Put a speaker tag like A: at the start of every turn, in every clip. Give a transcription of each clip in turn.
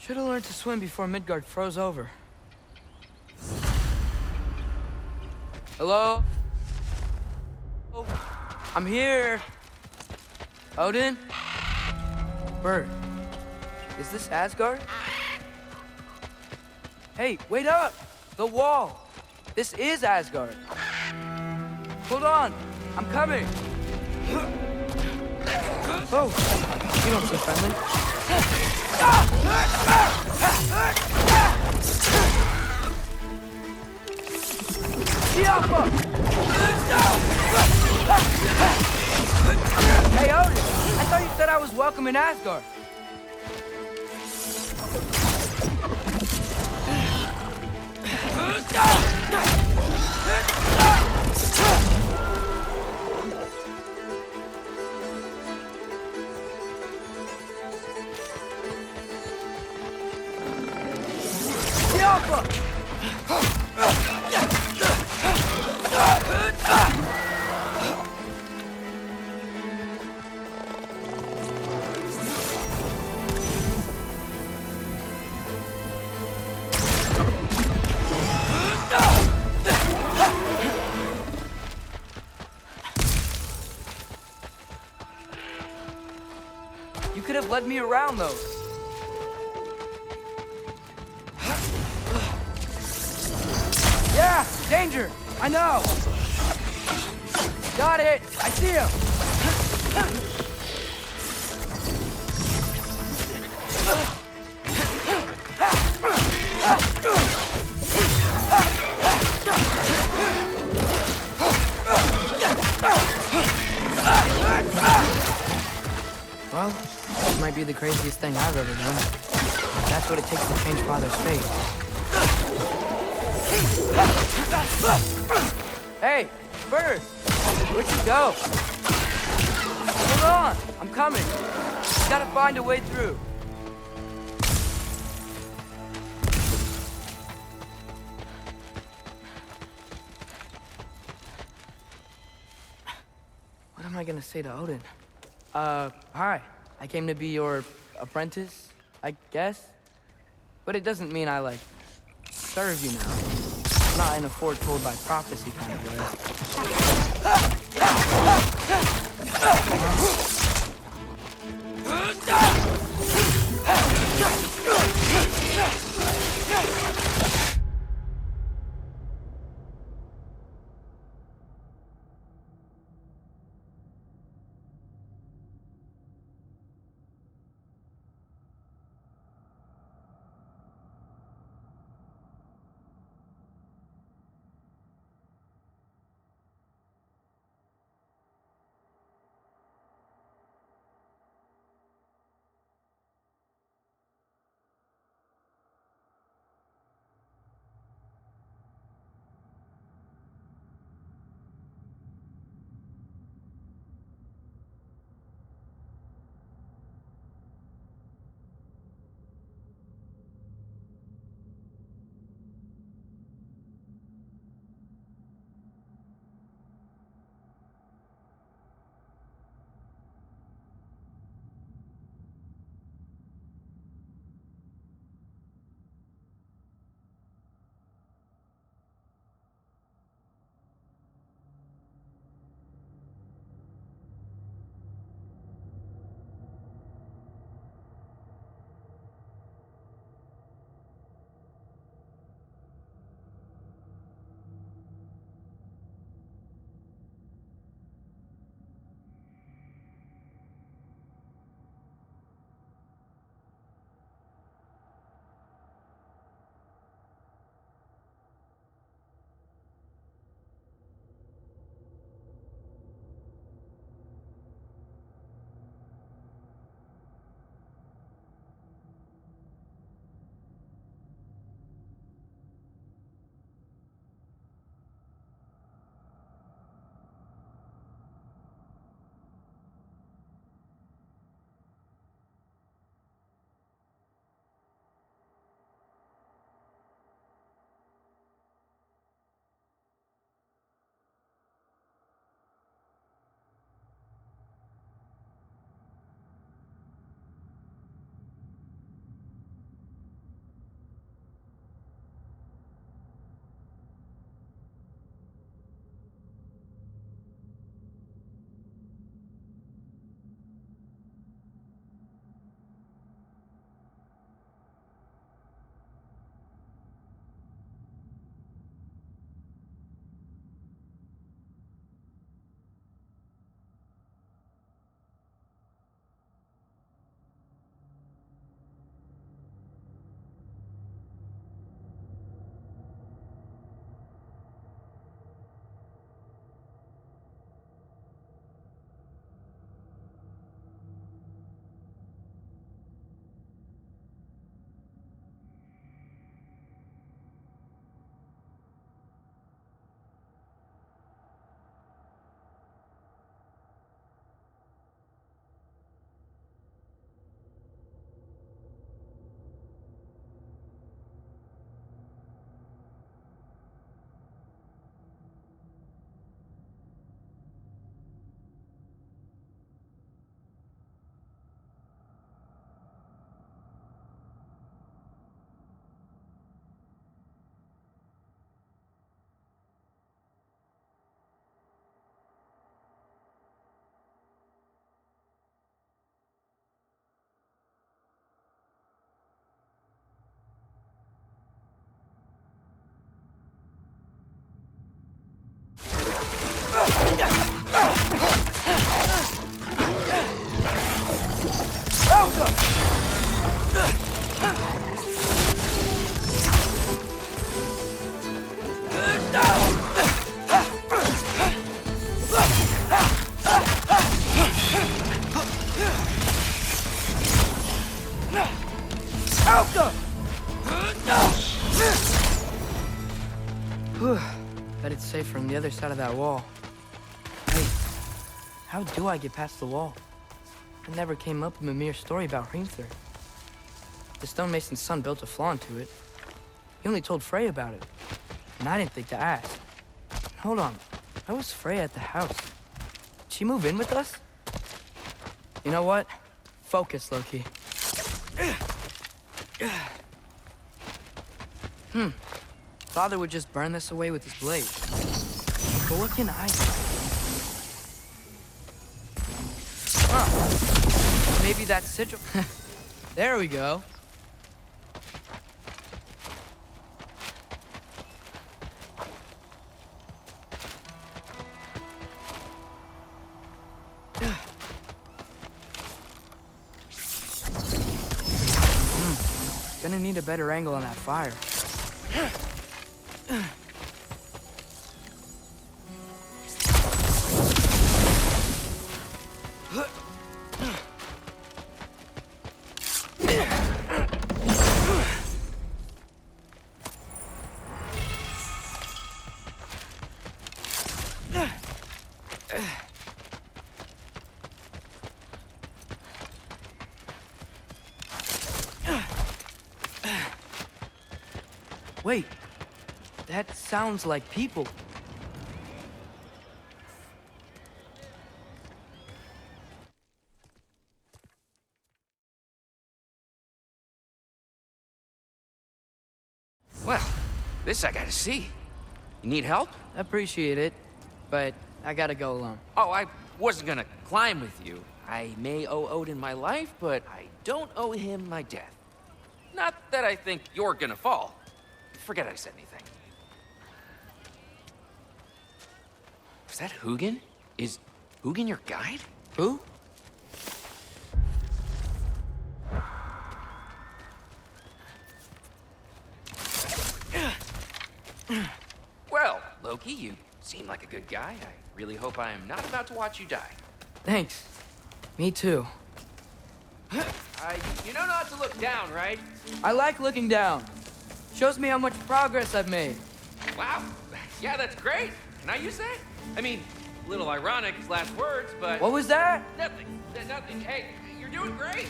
A: Should have learned to swim before Midgard froze over. Hello? I'm here. Odin? Bird. Is this Asgard? Hey, wait up! The wall! This is Asgard. Hold on! I'm coming! Oh, you don't seem friendly. Hey, Odin! I thought you said I was welcome in Asgard. You could have led me around, though. Yeah, danger! I know! Got it! I see him! Well, this might be the craziest thing I've ever done. That's what it takes to change Father's fate. Hey, Bird! Where'd you go? Hold on! I'm coming! Gotta find a way through. What am I gonna say to Odin? Hi. I came to be your apprentice, I guess? But it doesn't mean I, like, serve you now. Not in a foretold by prophecy kind of way. safe from the other side of that wall. Hey, how do I get past the wall? It never came up in Mimir's story about Hrimthur. The stonemason's son built a flaw into it. He only told Frey about it, and I didn't think to ask. Hold on, why was Frey at the house? Did she move in with us? You know what? Focus, Loki. Father would just burn this away with his blade. But what can I do? Huh. Maybe that sigil... There we go. Gonna need a better angle on that fire. Wait, that sounds like people.
B: Well, this I gotta see. You need help?
A: Appreciate it, but I gotta go alone.
B: Oh, I wasn't gonna climb with you. I may owe Odin my life, but I don't owe him my death. Not that I think you're gonna fall. Forget I said anything. Is that Hugin? Is Hugin your guide?
A: Who?
B: Well, Loki, you seem like a good guy. I really hope I am not about to watch you die.
A: Thanks. Me too.
B: You know not to look down, right?
A: I like looking down. Shows me how much progress I've made.
B: Wow. Yeah, that's great. Can I use that? I mean, a little ironic, his last words, but...
A: What was that?
B: Nothing. Nothing. Hey, you're doing great.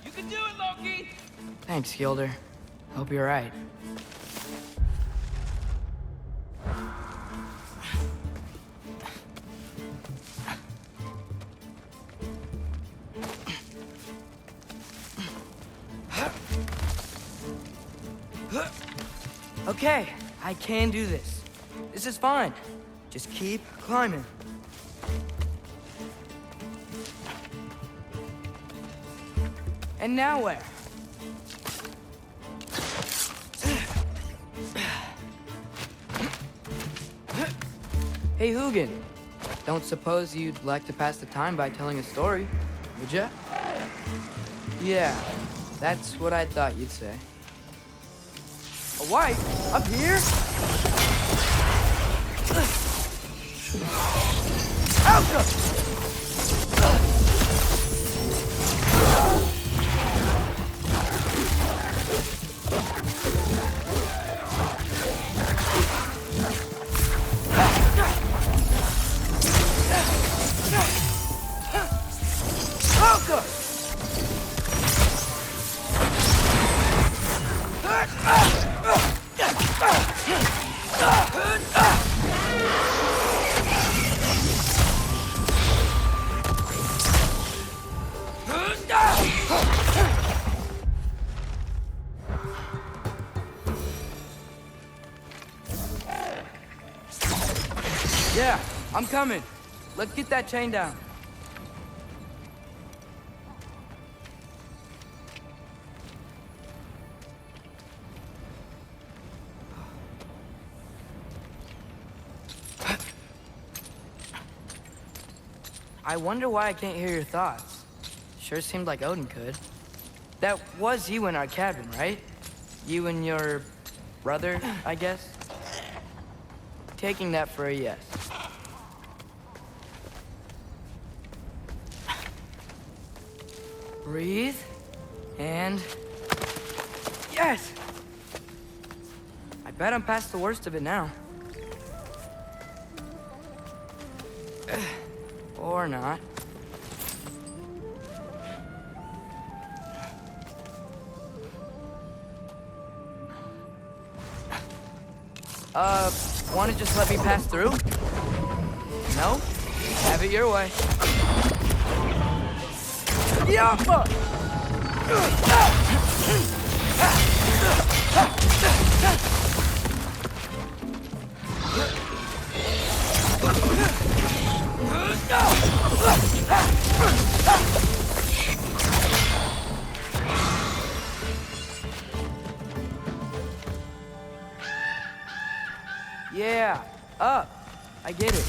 B: You can do it, Loki!
A: Thanks, Gilder. Hope you're right. Okay, I can do this. This is fine. Just keep climbing. And now where? Hey, Hugin. Don't suppose you'd like to pass the time by telling a story, would ya? Yeah, that's what I thought you'd say. A wife? Up here? Alka! Yeah, I'm coming. Let's get that chain down. I wonder why I can't hear your thoughts. Sure seemed like Odin could. That was you in our cabin, right? You and your brother, I guess. Taking that for a yes. Breathe, and... yes! I bet I'm past the worst of it now. Or not. Wanna just let me pass through? No? Have it your way. Yappa! Yeah, up. I get it.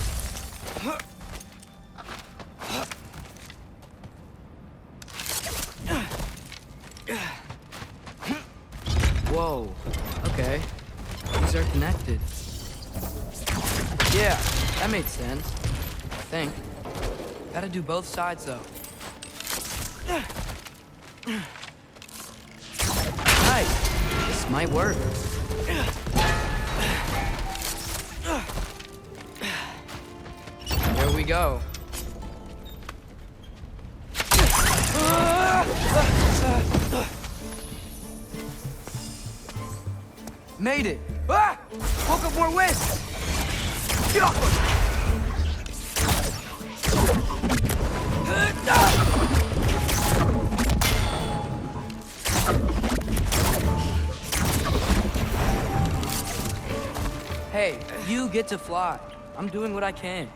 A: Whoa, okay. These are connected. Yeah, that made sense. I think. Gotta do both sides, though. Nice. This might work. Here we go. Made it! Ah! Woke up more wind! Get off us! Hey, you get to fly. I'm doing what I can.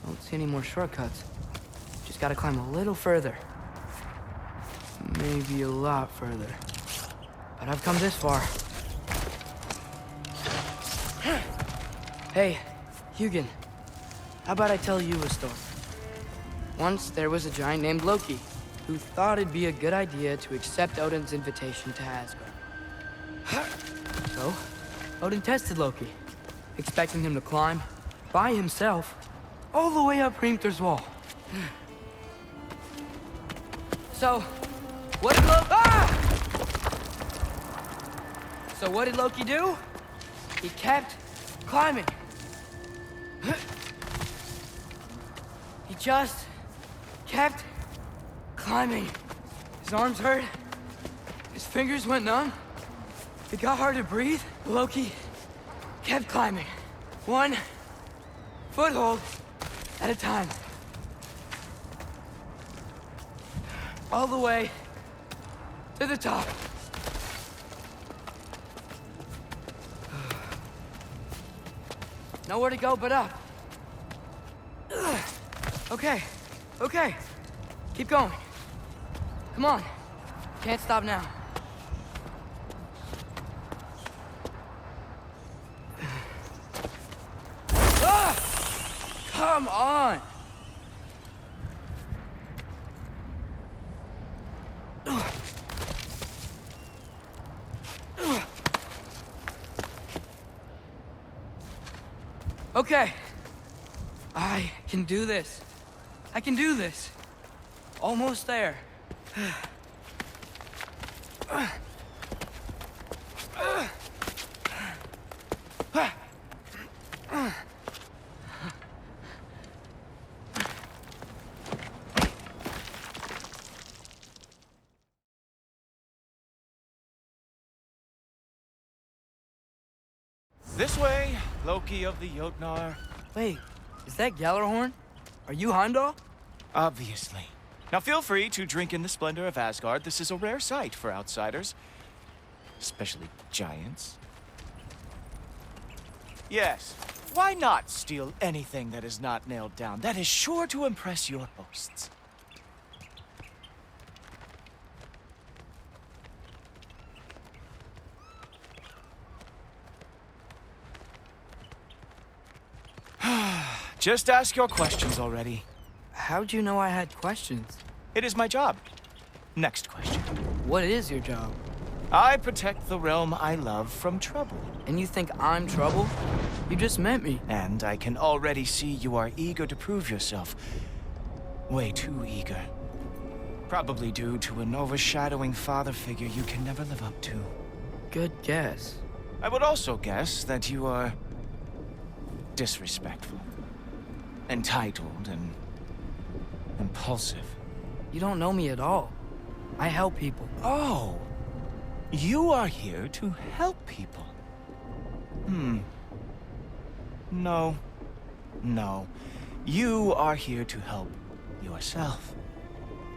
A: Don't see any more shortcuts. Just gotta climb a little further. Maybe a lot further. But I've come this far. Hey, Hugin. How about I tell you a story? Once there was a giant named Loki who thought it'd be a good idea to accept Odin's invitation to Asgard. So, Odin tested Loki, expecting him to climb by himself all the way up Hrimthur's wall. So, what did Loki do? He kept climbing. He just kept climbing. His arms hurt. His fingers went numb. It got hard to breathe. Loki kept climbing. One foothold at a time. All the way to the top. Nowhere to go but up. Okay, okay. Keep going. Come on. Can't stop now. Come on! Okay. I can do this. I can do this. Almost there.
C: This way, Loki of the Jotnar.
A: Wait, is that Gjallarhorn? Are you Heimdall?
C: Obviously. Now feel free to drink in the splendor of Asgard. This is a rare sight for outsiders. Especially giants. Yes, why not steal anything that is not nailed down? That is sure to impress your hosts. Just ask your questions already.
A: How'd you know I had questions?
C: It is my job. Next question.
A: What is your job?
C: I protect the realm I love from trouble.
A: And you think I'm trouble? You just met me.
C: And I can already see you are eager to prove yourself. Way too eager. Probably due to an overshadowing father figure you can never live up to.
A: Good guess.
C: I would also guess that you are disrespectful, entitled, and impulsive.
A: You don't know me at all. I help people.
C: Oh, you are here to help people. No. No. You are here to help yourself.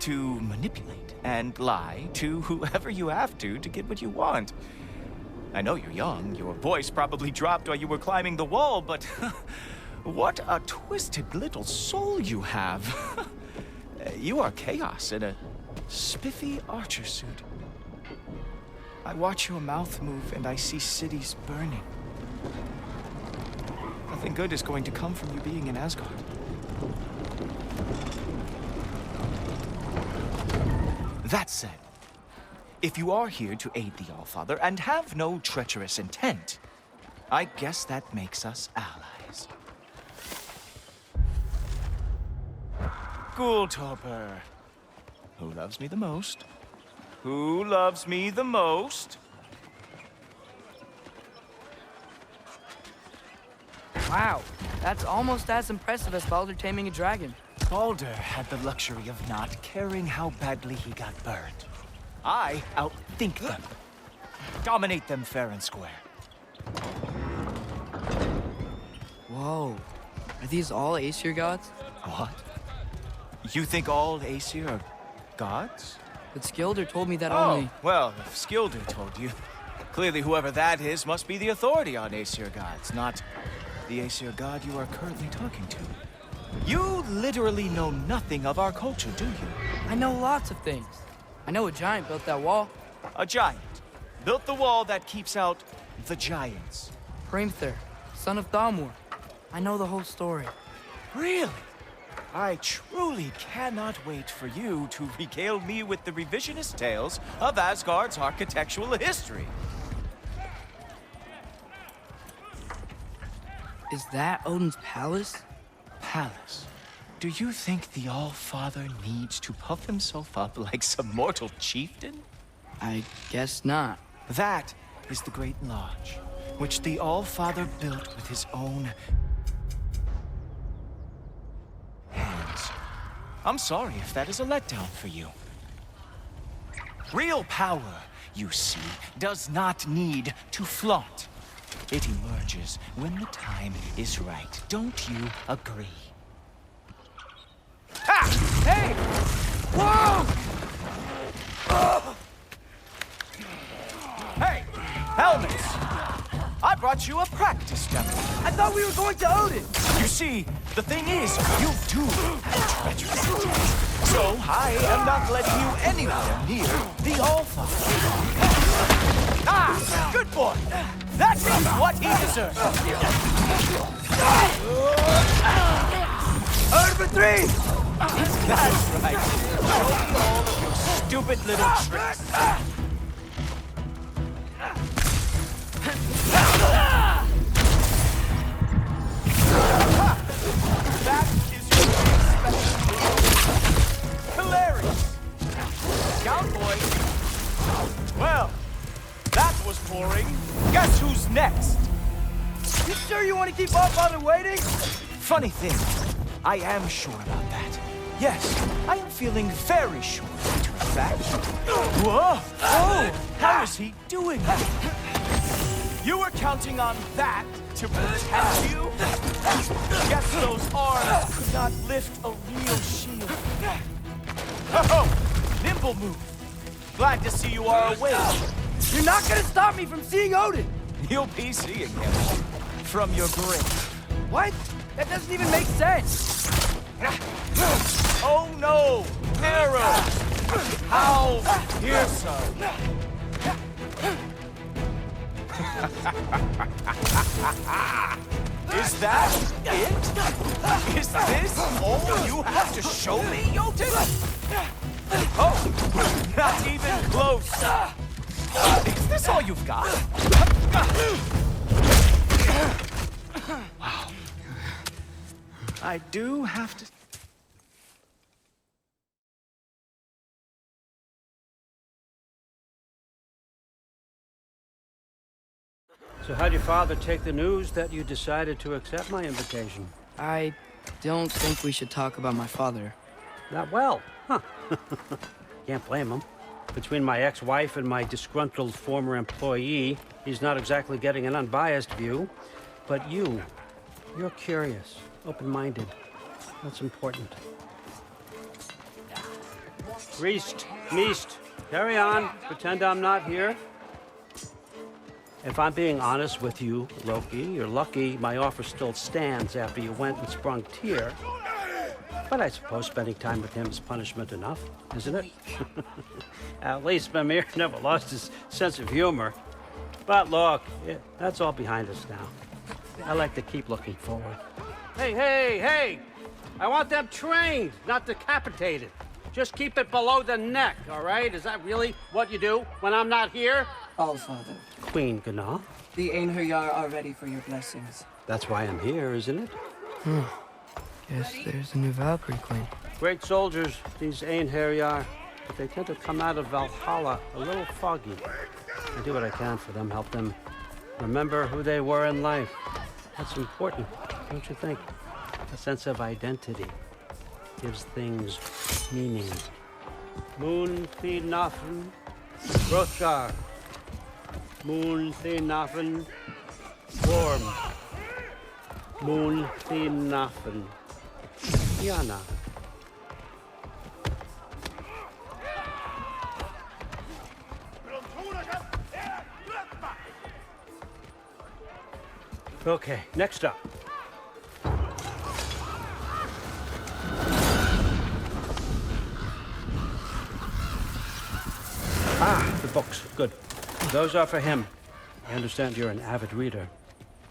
C: To manipulate and lie to whoever you have to get what you want. I know you're young. Your voice probably dropped while you were climbing the wall, but what a twisted little soul you have. You are chaos in a spiffy archer suit. I watch your mouth move and I see cities burning. Nothing good is going to come from you being in Asgard. That said, if you are here to aid the Allfather and have no treacherous intent, I guess that makes us allies. Ghoultoper. Who loves me the most? Who loves me the most?
A: Wow, that's almost as impressive as Baldur taming a dragon.
C: Baldur had the luxury of not caring how badly he got burned. I outthink them. Dominate them fair and square.
A: Whoa, are these all Aesir gods?
C: What? You think all Aesir are gods?
A: But Skilder told me that
C: Oh,
A: only...
C: well, if Skilder told you, clearly whoever that is must be the authority on Aesir gods, not the Aesir god you are currently talking to. You literally know nothing of our culture, do you?
A: I know lots of things. I know a giant built that wall.
C: A giant built the wall that keeps out the giants.
A: Hrimthur, son of Thalmor. I know the whole story.
C: Really? I truly cannot wait for you to regale me with the revisionist tales of Asgard's architectural history.
A: Is that Odin's palace?
C: Palace? Do you think the All-Father needs to puff himself up like some mortal chieftain?
A: I guess not.
C: That is the Great Lodge, which the All-Father built with his own hands. I'm sorry if that is a letdown for you. Real power, you see, does not need to flaunt. It emerges when the time is right. Don't you agree? Ha! Hey! Whoa! Hey! Helmets! I brought you a practice demo.
A: I thought we were going to Odin!
C: You see, the thing is, you do have treacherous. So I am not letting you anywhere near the All-Father. Ah! Good boy! That is what he deserves!
A: Odin for 3!
C: That's right. Show me all of your stupid little tricks. That is your special. Hilarious. Scout boy. Well, that was boring. Guess who's next?
A: You sure you want to keep All-Father waiting?
C: Funny thing, I am sure about that. Yes, I am feeling very sure, in fact. Whoa! Oh! How is he doing that? You were counting on that to protect you? Guess those arms could not lift a real shield. Oh! Nimble move. Glad to see you are awake.
A: You're not gonna stop me from seeing Odin!
C: You'll be seeing him from your grave.
A: What? That doesn't even make sense!
C: Oh no! Arrow! How fearsome! Is that it? Is this all you have to show me, Jotun? Oh, not even close. Is this all you've got? Wow. I do have to...
D: So how'd your father take the news that you decided to accept my invitation?
A: I don't think we should talk about my father.
D: Not well, huh? Can't blame him. Between my ex-wife and my disgruntled former employee, he's not exactly getting an unbiased view. But you're curious, open-minded. That's important. Priest, Meest, carry on. Pretend I'm not here. If I'm being honest with you, Loki, you're lucky my offer still stands after you went and sprung Tyr. But I suppose spending time with him is punishment enough, isn't it? At least Mimir never lost his sense of humor. But look, that's all behind us now. I like to keep looking forward. Hey! I want them trained, not decapitated. Just keep it below the neck, all right? Is that really what you do when I'm not here?
E: Allfather,
D: Queen Gná.
E: the Einherjar are ready for your blessings.
D: That's why I'm here, isn't it?
A: Guess there's a new Valkyrie Queen.
D: Great soldiers, these Einherjar, but they tend to come out of Valhalla a little foggy. I do what I can for them, help them remember who they were in life. That's important, don't you think? A sense of identity gives things meaning. Moon Thinafen, Hrothgar. Moon Thinafen, Worm. Moon Thinafen, Yana. Okay, next up. The books. Good. Those are for him. I understand you're an avid reader.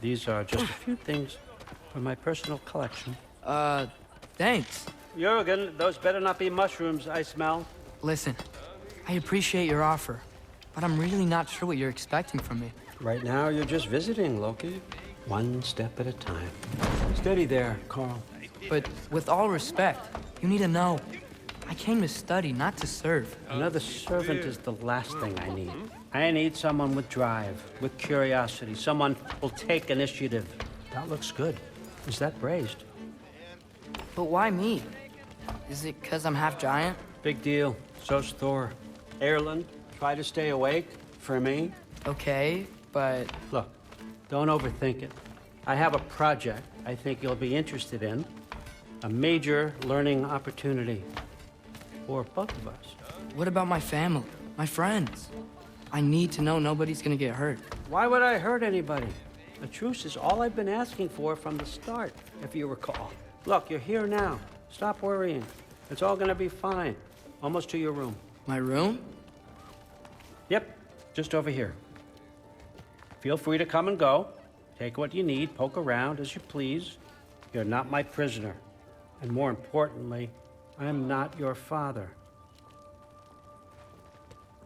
D: These are just a few things from my personal collection.
A: Thanks.
D: Jurgen, those better not be mushrooms I smell.
A: Listen, I appreciate your offer, but I'm really not sure what you're expecting from me.
D: Right now, you're just visiting, Loki. One step at a time. Steady there, Carl.
A: But with all respect, you need to know, I came to study, not to serve.
D: Another servant is the last thing I need. I need someone with drive, with curiosity, someone who'll take initiative. That looks good. Is that braised?
A: But why me? Is it because I'm half giant?
D: Big deal. So's Thor. Erlen, try to stay awake for me.
A: Okay, but...
D: Look, don't overthink it. I have a project I think you'll be interested in. A major learning opportunity. For both of us.
A: what about my family, my friends? I need to know nobody's gonna get hurt.
D: Why would I hurt anybody? A truce is all I've been asking for from the start, if you recall. Look, you're here now. Stop worrying. It's all gonna be fine. Almost to your room.
A: My room?
D: Yep, just over here. Feel free to come and go. Take what you need, poke around as you please. You're not my prisoner. And more importantly, I'm not your father.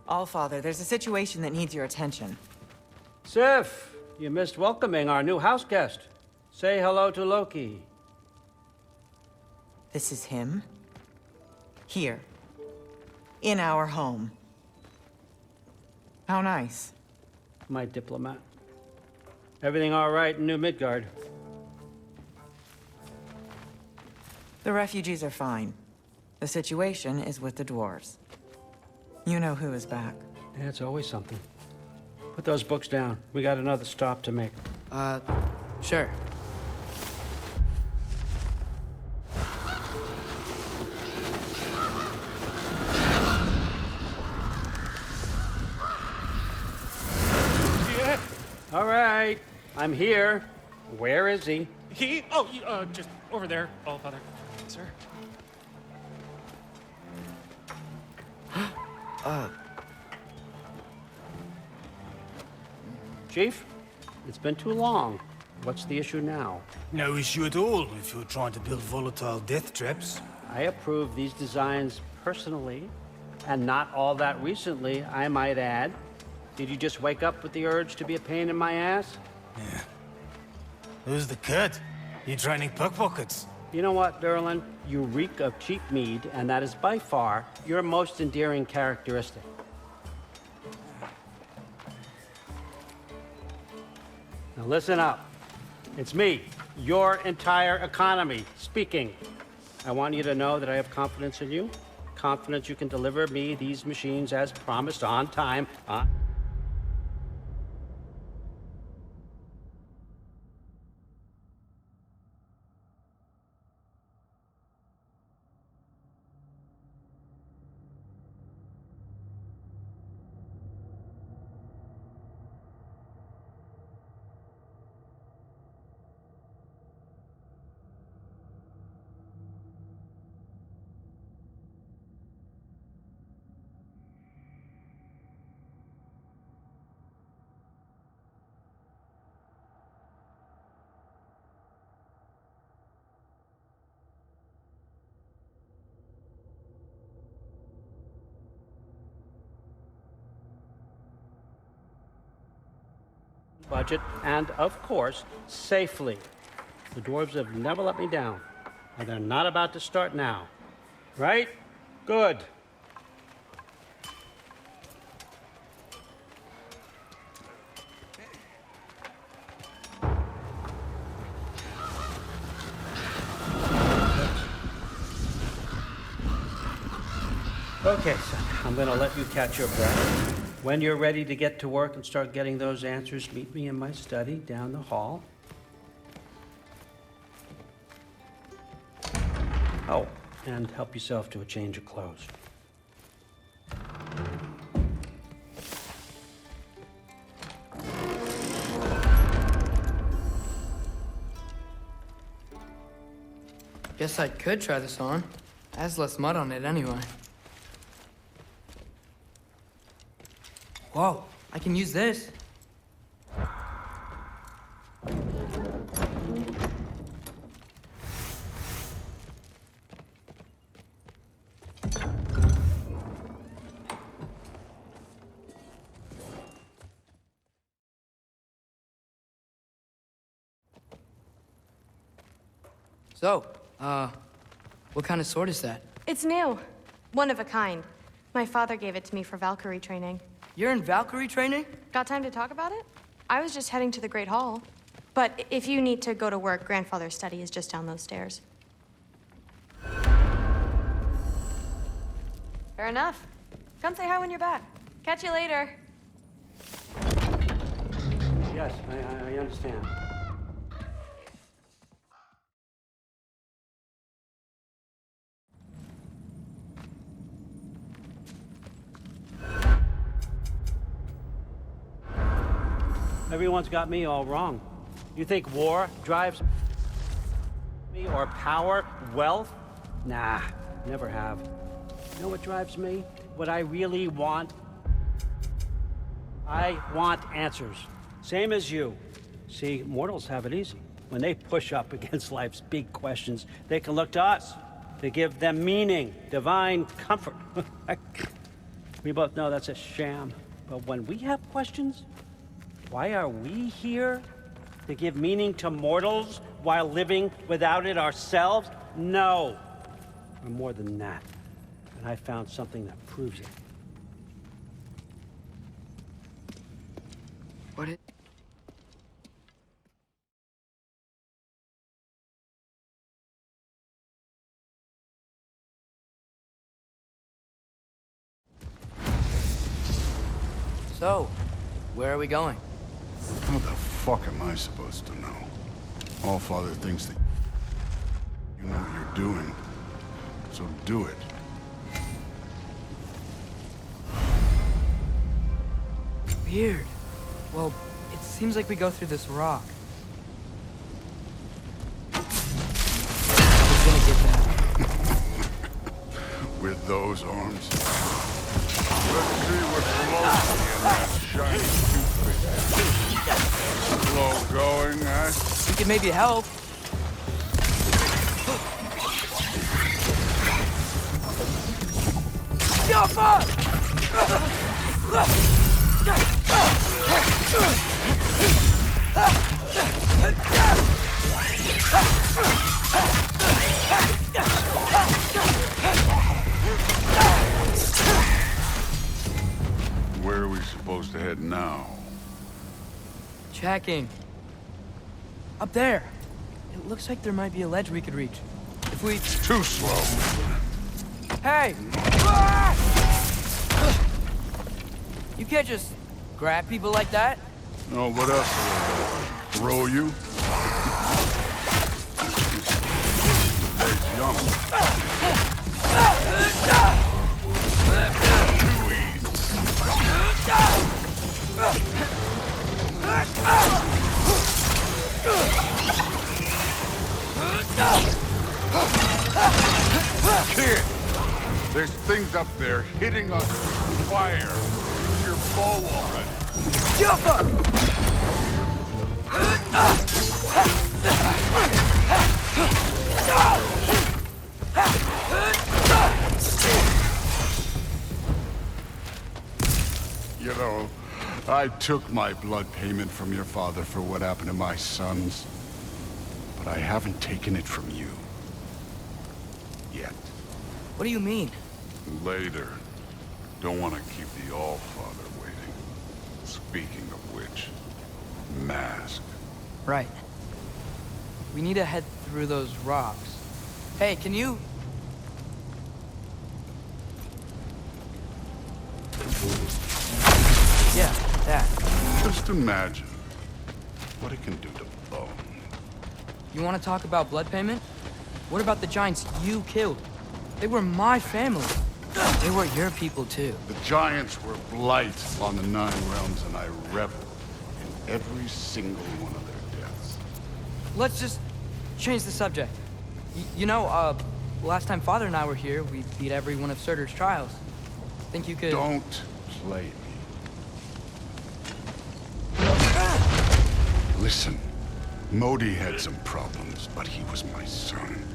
F: Allfather, there's a situation that needs your attention.
D: Sif, you missed welcoming our new house guest. Say hello to Loki.
F: This is him. Here. In our home. How nice.
D: My diplomat. Everything all right in New Midgard?
F: The refugees are fine. The situation is with the dwarves. You know who is back.
D: Yeah, it's always something. Put those books down. We got another stop to make.
A: Sure.
D: All right, I'm here. Where is he?
G: Just over there, Allfather. Sir.
D: Chief, it's been too long. What's the issue now?
H: No issue at all if you're trying to build volatile death traps.
D: I approve these designs personally, and not all that recently, I might add. Did you just wake up with the urge to be a pain in my ass?
H: Yeah. Who's the cut? You training pickpockets?
D: You know what, Durlin? You reek of cheap mead, and that is by far your most endearing characteristic. Now listen up. It's me, your entire economy, speaking. I want you to know that I have confidence in you. Confidence you can deliver me these machines as promised on time. Budget, and of course, safely. The dwarves have never let me down, and they're not about to start now. Right? Good. Okay, son, I'm gonna let you catch your breath. When you're ready to get to work and start getting those answers, meet me in my study down the hall. Oh, and help yourself to a change of clothes.
A: Guess I could try this on. It has less mud on it anyway. Whoa, I can use this. So, what kind of sword is that?
I: It's new. One of a kind. My father gave it to me for Valkyrie training.
A: You're in Valkyrie training?
I: Got time to talk about it? I was just heading to the Great Hall. But if you need to go to work, Grandfather's study is just down those stairs. Fair enough. Come say hi when you're back. Catch you later.
D: Yes, I understand. Everyone's got me all wrong. You think war drives me, or power, wealth? Nah, never have. You know what drives me? What I really want? I want answers. Same as you. See, mortals have it easy. When they push up against life's big questions, they can look to us. They give them meaning, divine comfort. We both know that's a sham. But when we have questions, why are we here? To give meaning to mortals while living without it ourselves? No. We're more than that. And I found something that proves it.
A: What it? So, where are we going?
J: What the fuck am I supposed to know? Allfather thinks that you know what you're doing, so do it.
A: Weird. Well, it seems like we go through this rock. I was gonna get that.
J: With those arms. Let's see what's floating in that shiny toothpick. Slow going, eh?
A: We could maybe help. Jump up!
J: Where are we supposed to head now?
A: Checking. Up there. It looks like there might be a ledge we could reach. If we...
J: Too slow.
A: Hey! You can't just grab people like that.
J: No, what else? Throw you? Hey, jump. Kid, there's things up there hitting us with fire. Use your bow already.
A: Jump up!
J: You know, I took my blood payment from your father for what happened to my sons. But I haven't taken it from you. Yet.
A: What do you mean?
J: Later. Don't want to keep the All-Father waiting. Speaking of which, mask.
A: Right. We need to head through those rocks. Hey, can you... Yeah, that.
J: Just imagine what it can do to bone.
A: You want to talk about blood payment? What about the giants you killed? They were my family. They were your people, too.
J: The giants were blight on the Nine Realms, and I reveled in every single one of their deaths.
A: Let's just change the subject. You know, last time Father and I were here, we beat every one of Surtur's trials. Think you could...
J: Don't play me. Listen, Modi had some problems, but he was my son.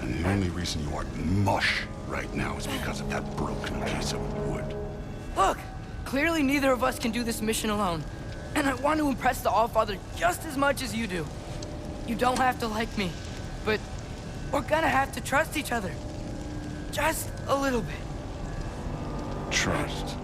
J: And the only reason you aren't mush right now is because of that broken piece of wood.
A: Look! Clearly neither of us can do this mission alone. And I want to impress the All-Father just as much as you do. You don't have to like me, but we're gonna have to trust each other. Just a little bit.
J: Trust.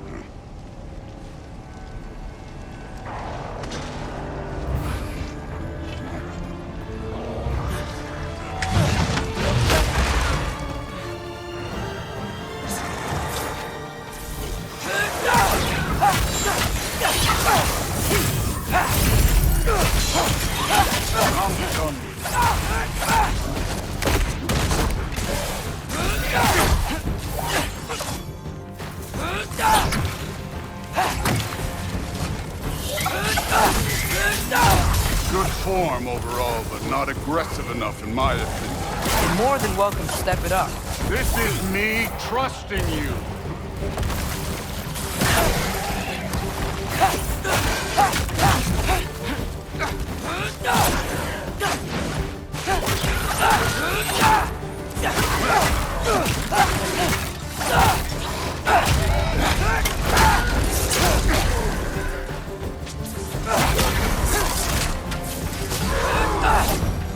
J: Good form overall, but not aggressive enough in my opinion.
A: You're more than welcome to step it up.
J: This is me trusting you.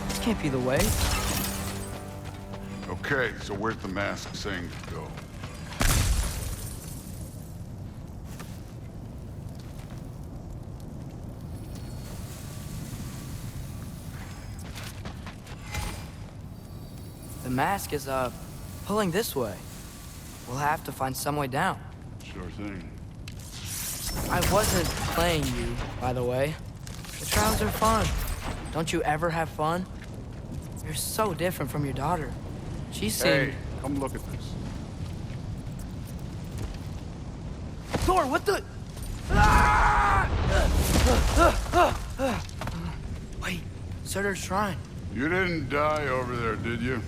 A: This can't be the way.
J: Okay, so where's the mask saying to go?
A: The mask is, pulling this way. We'll have to find some way down.
J: Sure thing.
A: I wasn't playing you, by the way. The trials are fun. Don't you ever have fun? You're so different from your daughter. She seemed...
J: Hey, come look at this.
A: Thor, what the... Ah! Wait, Surtur's shrine.
J: You didn't die over there, did you?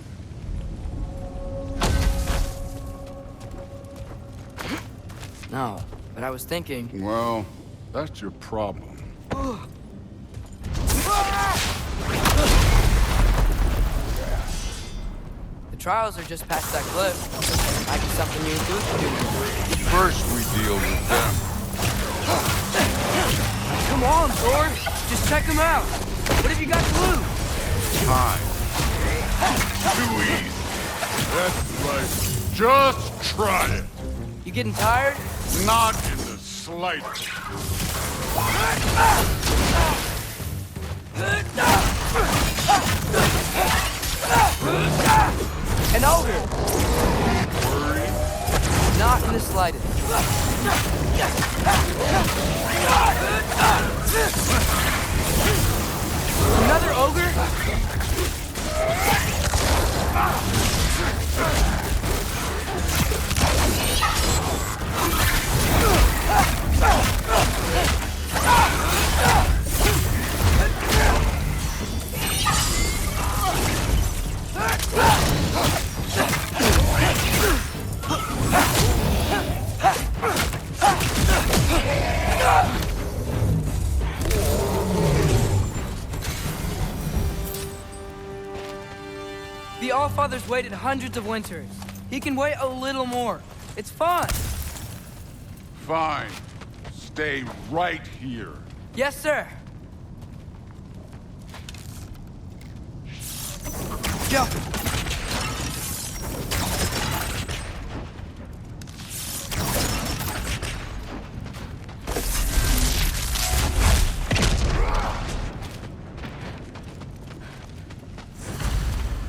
A: No, but I was thinking...
J: Well, that's your problem.
A: trials are just past that cliff. Might be something you and Goose can do.
J: First we deal with them.
A: Come on, Thor. Just check them out. What have you got to lose?
J: Time. Too easy. That's right. Just try it.
A: You getting tired?
J: Not in the slightest.
A: An ogre!
J: Worried?
A: Not in the slightest. Another ogre? The Allfather's waited hundreds of winters. He can wait a little more. It's fun.
J: Fine. Stay right here.
A: Yes, sir. Go.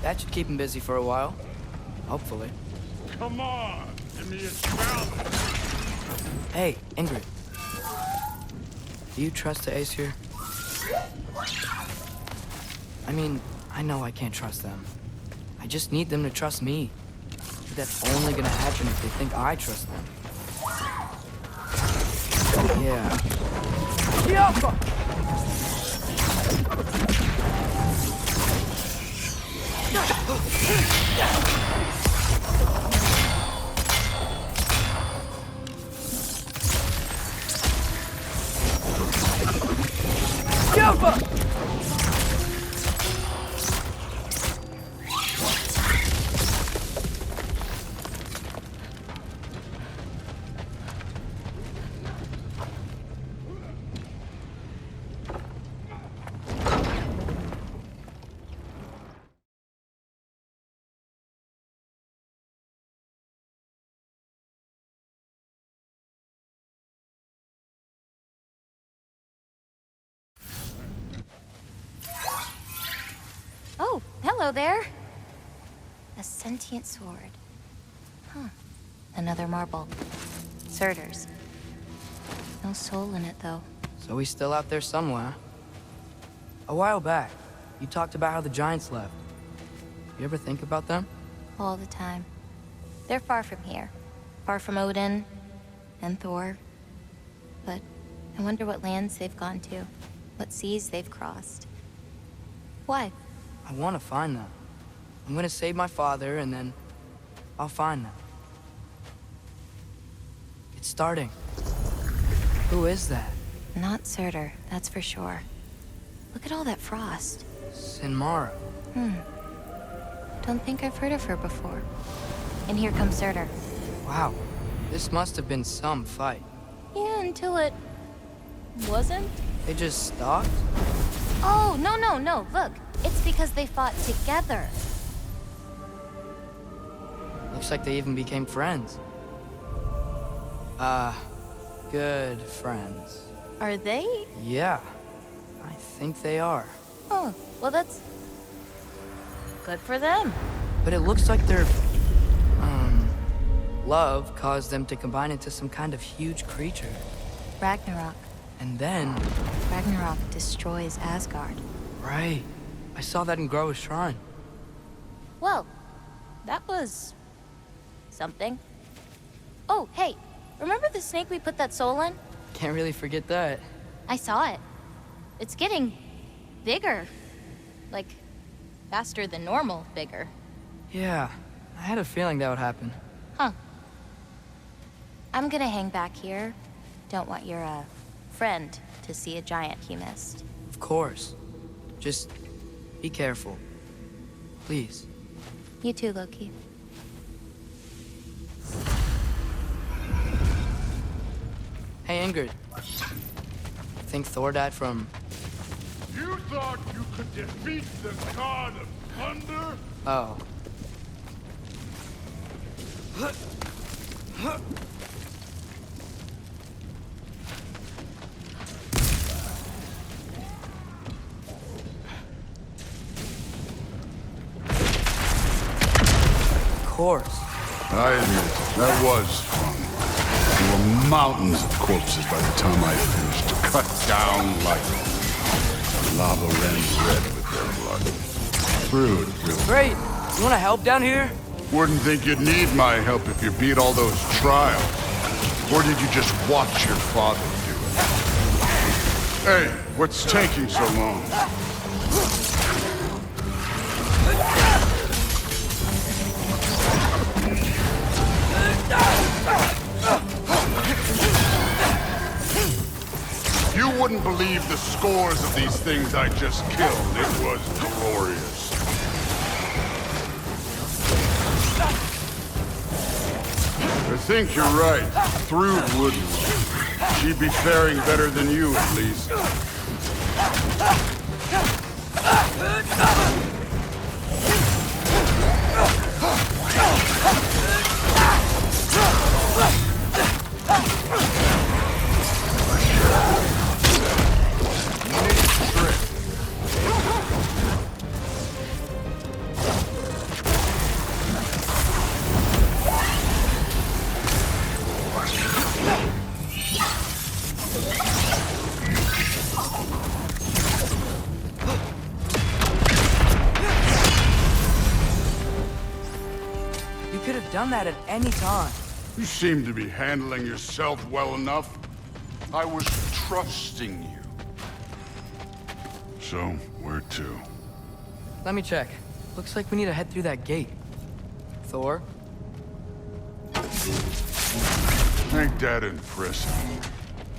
A: That should keep him busy for a while. Hopefully.
J: Come on. Give me a challenge.
A: Hey, Ingrid. Do you trust the Aesir? I mean, I know I can't trust them. I just need them to trust me. But that's only gonna happen if they think I trust them. Yeah.
K: Oh, hello there. A sentient sword. Huh. Another marble. Surtur's. No soul in it, though.
A: So he's still out there somewhere. A while back, you talked about how the giants left. You ever think about them?
K: All the time. They're far from here. Far from Odin and Thor. But I wonder what lands they've gone to. What seas they've crossed. Why?
A: I want to find them. I'm gonna save my father, and then I'll find them. It's starting. Who is that?
K: Not Surtur, that's for sure. Look at all that frost.
A: Sinmara.
K: Don't think I've heard of her before. And here comes Surtur.
A: Wow. This must have been some fight.
K: Yeah, until it... wasn't?
A: They just stalked?
K: Oh, no. Look, it's because they fought together.
A: Looks like they even became friends. Good friends.
K: Are they?
A: Yeah, I think they are.
K: Oh, well that's... good for them.
A: But it looks like their, love caused them to combine into some kind of huge creature.
K: Ragnarok.
A: And then...
K: Ragnarok destroys Asgard.
A: Right. I saw that in Groa's shrine.
K: Well, that was... something. Oh, hey, remember the snake we put that soul in?
A: Can't really forget that.
K: I saw it. It's getting... bigger. Like, faster than normal bigger.
A: Yeah, I had a feeling that would happen.
K: Huh. I'm gonna hang back here. Don't want your, friend to see a giant he missed.
A: Of course. Just be careful. Please.
K: You too, Loki.
A: Hey, Ingrid. Think Thor died from...
J: You thought you could defeat the god of thunder?
A: Oh. Of course.
J: I admit, that was fun. There were mountains of corpses by the time I finished. Cut down like lava ran red with their blood. Through it, Bill.
A: Great. You want to help down here?
J: Wouldn't think you'd need my help if you beat all those trials. Or did you just watch your father do it? Hey, what's taking so long? You wouldn't believe the scores of these things I just killed. It was glorious. I think you're right. Thrud wouldn't. She'd be faring better than you, at least.
A: You could have done that at any time.
J: You seem to be handling yourself well enough. I was trusting you. So, where to?
A: Let me check. Looks like we need to head through that gate. Thor?
J: Ain't that impressive?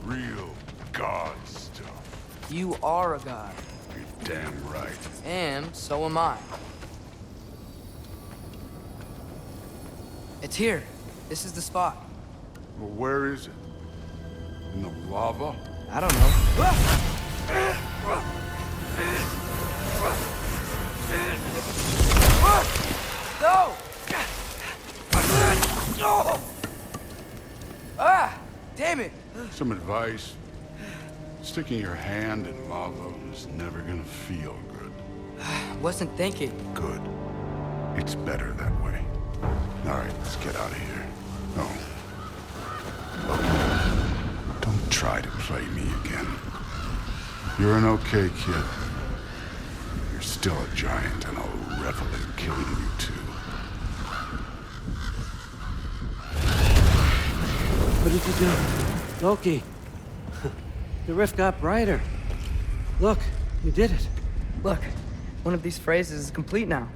J: Real god stuff.
A: You are a god.
J: You're damn right.
A: And so am I. It's here. This is the spot.
J: Well, where is it? In the lava?
A: I don't know. No! Ah! Damn it!
J: Some advice. Sticking your hand in lava is never gonna feel good.
A: Wasn't thinking.
J: Good. It's better that way. All right, let's get out of here. Oh. Look, don't try to play me again. You're an okay kid. You're still a giant, and I'll revel in killing you too.
D: What did you do? Loki. The rift got brighter. Look, you did it.
A: Look, one of these phrases is complete now.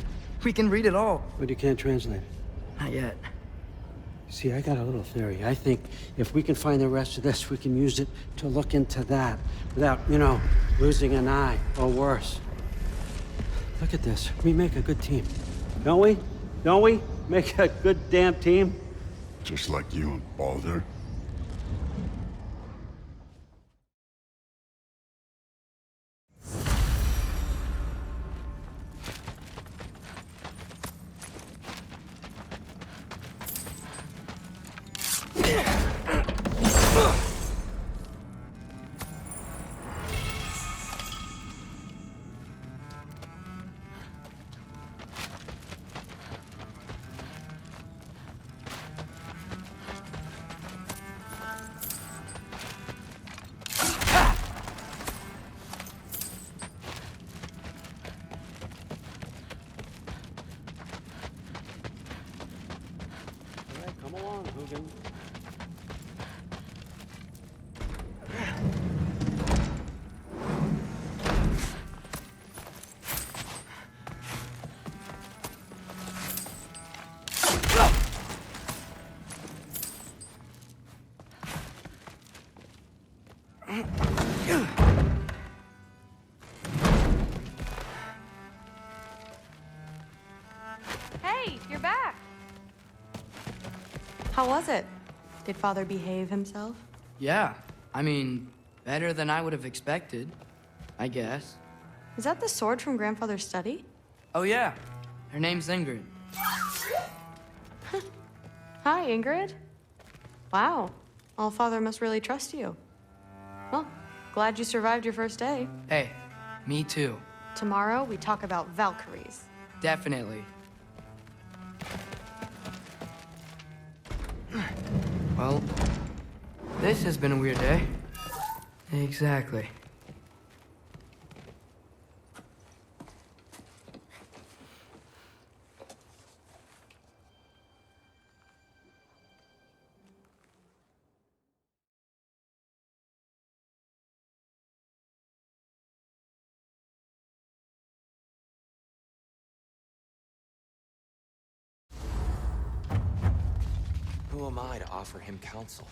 A: We can read it all.
D: But you can't translate it.
A: Not yet.
D: See, I got a little theory. I think if we can find the rest of this, we can use it to look into that without, losing an eye or worse. Look at this. We make a good team. Don't we? Don't we? Make a good damn team?
J: Just like you and Baldur.
D: Come along, Hugin.
I: Hey, How was it? Did Father behave himself?
A: Yeah, I mean, better than I would have expected, I guess.
I: Is that the sword from Grandfather's study?
A: Oh yeah, her name's Ingrid.
I: Hi, Ingrid. Wow, All-Father must really trust you. Well, glad you survived your first day.
A: Hey, me too.
I: Tomorrow, we talk about Valkyries.
A: Definitely. Well, this has been a weird day. Exactly.
L: Who am I to offer him counsel?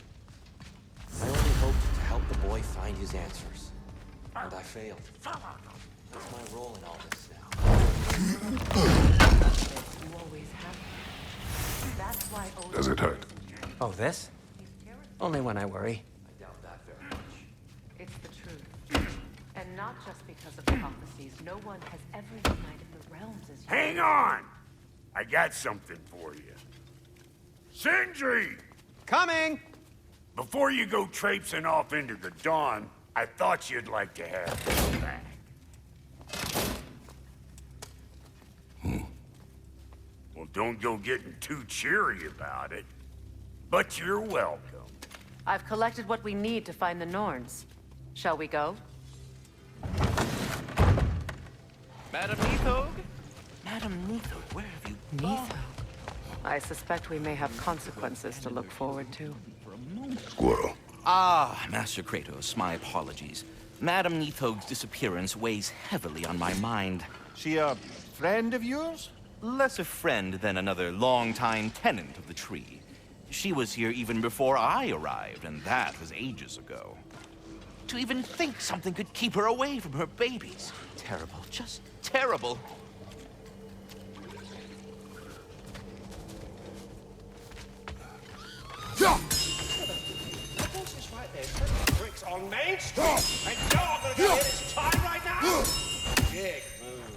L: I only hoped to help the boy find his answers. And I failed. What's my role in all this now?
M: You always have. That's why
J: Does it hurt?
L: Oh, this? Only when I worry.
B: I doubt that very much.
M: It's the truth. And not just because of prophecies. No one has ever united the realms as you.
N: Hang on! I got something for you. Sindri!
H: Coming!
N: Before you go traipsing off into the dawn, I thought you'd like to have this back. Well, don't go getting too cheery about it. But you're welcome.
M: I've collected what we need to find the Norns. Shall we go?
B: Madam Neathog? Madam Neathog, where have you gone?
M: I suspect we may have consequences to look forward to.
J: Squirrel.
O: Ah, Master Kratos, my apologies. Madam Neathog's disappearance weighs heavily on my mind.
H: She a friend of yours?
O: Less a friend than another longtime tenant of the tree. She was here even before I arrived, and that was ages ago. To even think something could keep her away from her babies. Terrible, just terrible.
N: Bricks on Main Street, and you're gonna get his time right now? Dick move.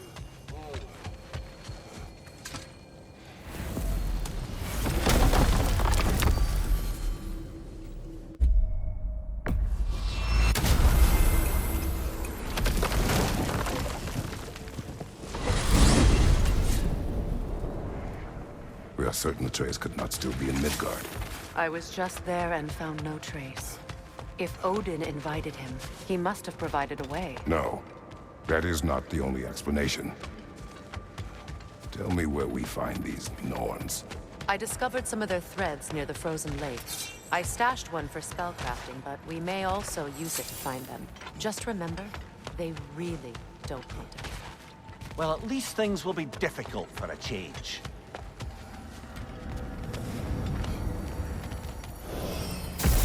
J: We are certain Atreus could not still be in Midgard.
M: I was just there and found no trace. If Odin invited him, he must have provided a way.
J: No, that is not the only explanation. Tell me where we find these Norns.
M: I discovered some of their threads near the frozen lake. I stashed one for spellcrafting, but we may also use it to find them. Just remember, they really don't want to be found.
H: Well, at least things will be difficult for a change.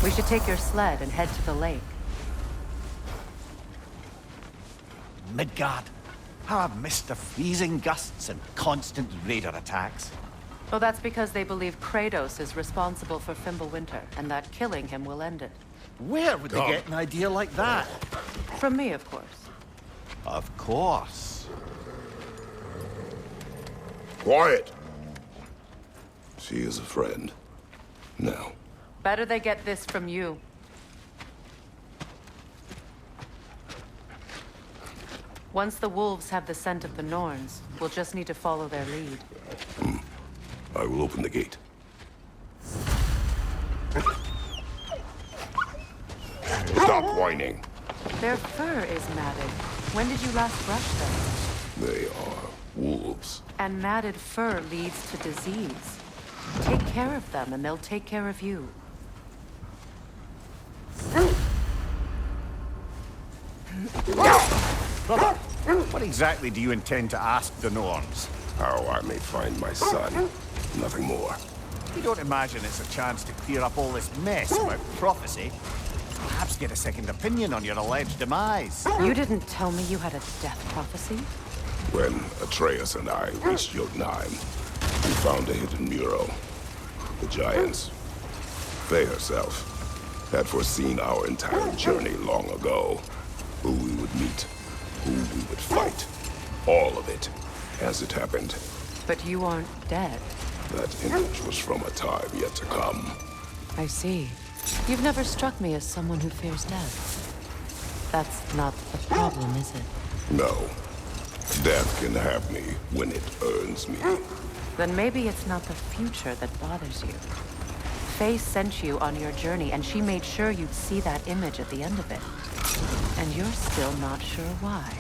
M: We should take your sled and head to the lake.
H: Midgard. How I've missed the freezing gusts and constant raider attacks.
M: Well, that's because they believe Kratos is responsible for Fimbulwinter, and that killing him will end it.
H: Where would they get an idea like that?
M: From me, of course.
H: Of course.
J: Quiet! She is a friend. Now.
M: Better they get this from you. Once the wolves have the scent of the Norns, we'll just need to follow their lead.
J: I will open the gate. Stop whining.
M: Their fur is matted. When did you last brush them?
J: They are wolves.
M: And matted fur leads to disease. Take care of them, and they'll take care of you.
H: Brother, what exactly do you intend to ask the Norns?
J: How I may find my son. Nothing more.
H: You don't imagine it's a chance to clear up all this mess about prophecy? Perhaps get a second opinion on your alleged demise.
M: You didn't tell me you had a death prophecy?
J: When Atreus and I reached Jotunheim, we found a hidden mural. The giants
P: Faye herself had foreseen our entire journey long ago. Who we would meet, who we would fight. All of it, as it happened.
M: But you aren't dead.
P: That image was from a time yet to come.
M: I see. You've never struck me as someone who fears death. That's not the problem, is it?
P: No. Death can have me when it earns me.
M: Then maybe it's not the future that bothers you. Faye sent you on your journey, and she made sure you'd see that image at the end of it. And you're still not sure why.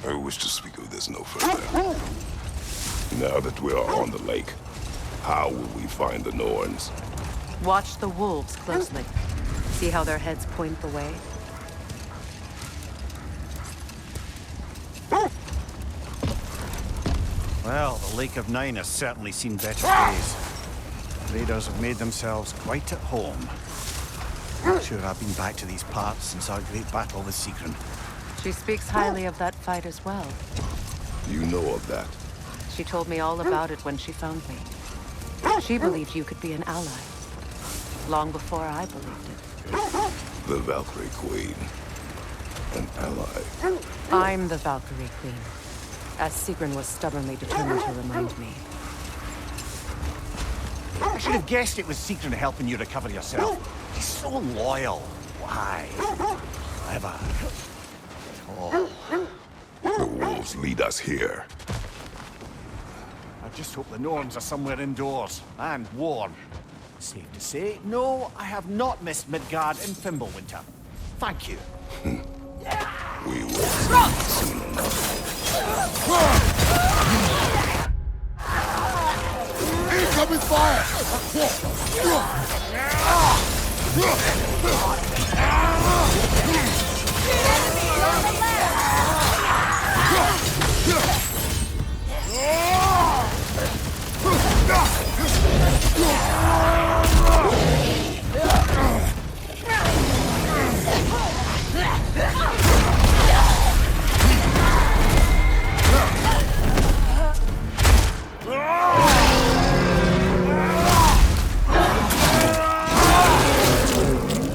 P: I wish to speak of this no further. Now that we are on the lake, how will we find the Norns?
M: Watch the wolves closely. See how their heads point the way?
H: Well, the Lake of Nine has certainly seen better days. Raiders have made themselves quite at home. Not sure I've been back to these parts since our great battle with Sigrun.
M: She speaks highly of that fight as well.
P: You know of that?
M: She told me all about it when she found me. She believed you could be an ally. Long before I believed it.
P: The Valkyrie Queen. An ally.
M: I'm the Valkyrie Queen. As Sigrun was stubbornly determined to remind me.
H: I should have guessed it was Sigrun helping you recover yourself. He's so loyal. Why? Clever. Tall.
P: The wolves lead us here.
H: I just hope the Norns are somewhere indoors and warm. Safe to say, no, I have not missed Midgard in Fimbulwinter. Thank you.
P: We will see soon enough.
J: Incoming fire!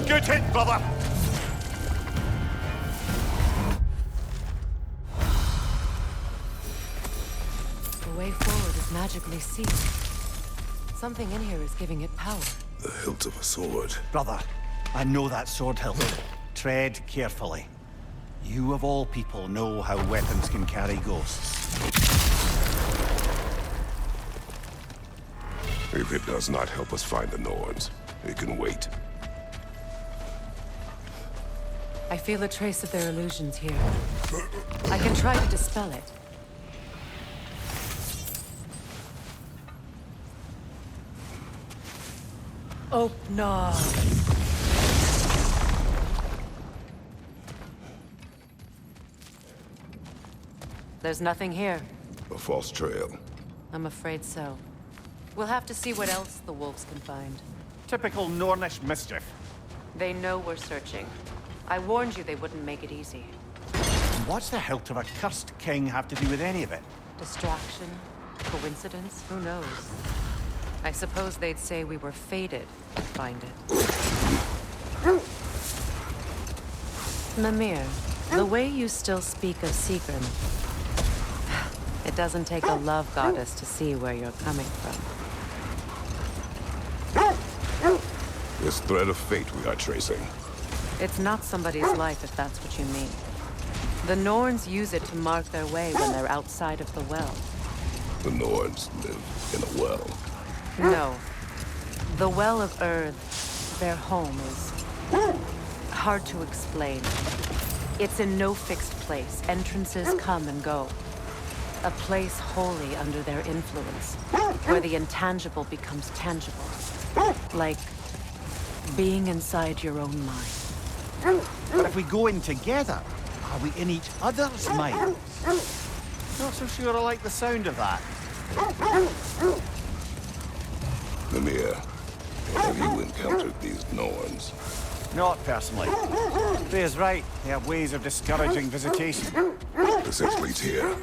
H: Good hit, brother!
M: The way forward is magically sealed. Something in here is giving it power.
P: The hilt of a sword.
H: Brother, I know that sword hilt. Tread carefully. You of all people know how weapons can carry ghosts.
P: If it does not help us find the Norns, it can wait.
M: I feel a trace of their illusions here. I can try to dispel it. Oh, no. There's nothing here.
P: A false trail.
M: I'm afraid so. We'll have to see what else the wolves can find.
H: Typical Nornish mischief.
M: They know we're searching. I warned you they wouldn't make it easy.
H: What's the hilt of a cursed king have to do with any of it?
M: Distraction? Coincidence? Who knows? I suppose they'd say we were fated to find it. Mimir, the way you still speak of Sigrun, it doesn't take a love goddess to see where you're coming from.
P: This thread of fate we are tracing.
M: It's not somebody's life, if that's what you mean. The Norns use it to mark their way when they're outside of the well.
P: The Norns live in a well.
M: No. The Well of Earth, their home, is hard to explain. It's in no fixed place. Entrances come and go. A place wholly under their influence, where the intangible becomes tangible. Like being inside your own mind.
H: But if we go in together, are we in each other's minds? Not so sure I like the sound of that.
P: Mimir, have you encountered these Norns?
H: Not personally. Faye's right. They have ways of discouraging visitation.
P: This edge leads here.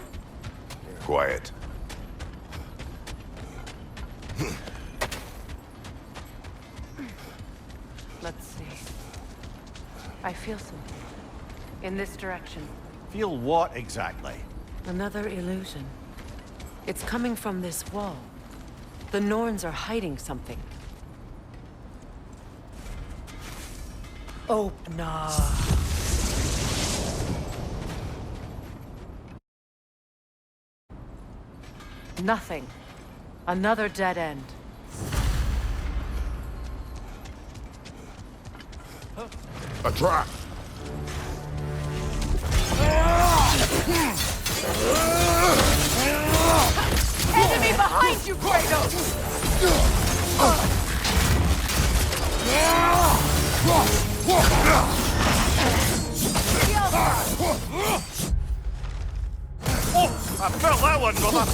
P: Quiet.
M: I feel something. In this direction.
H: Feel what exactly?
M: Another illusion. It's coming from this wall. The Norns are hiding something. Oh, nah. Nothing. Another dead end.
P: A trap!
M: Enemy behind you, Kratos!
H: Oh, I felt that one, brother.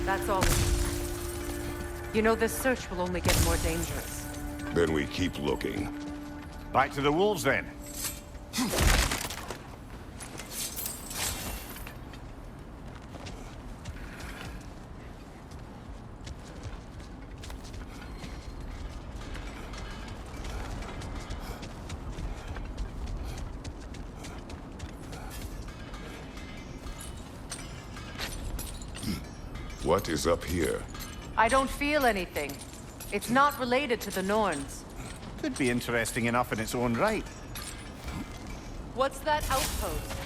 M: That's all. You know, this search will only get more dangerous.
P: Then we keep looking.
H: Back to the wolves, then.
P: What is up here?
M: I don't feel anything. It's not related to the Norns.
H: Could be interesting enough in its own right.
M: What's that outpost?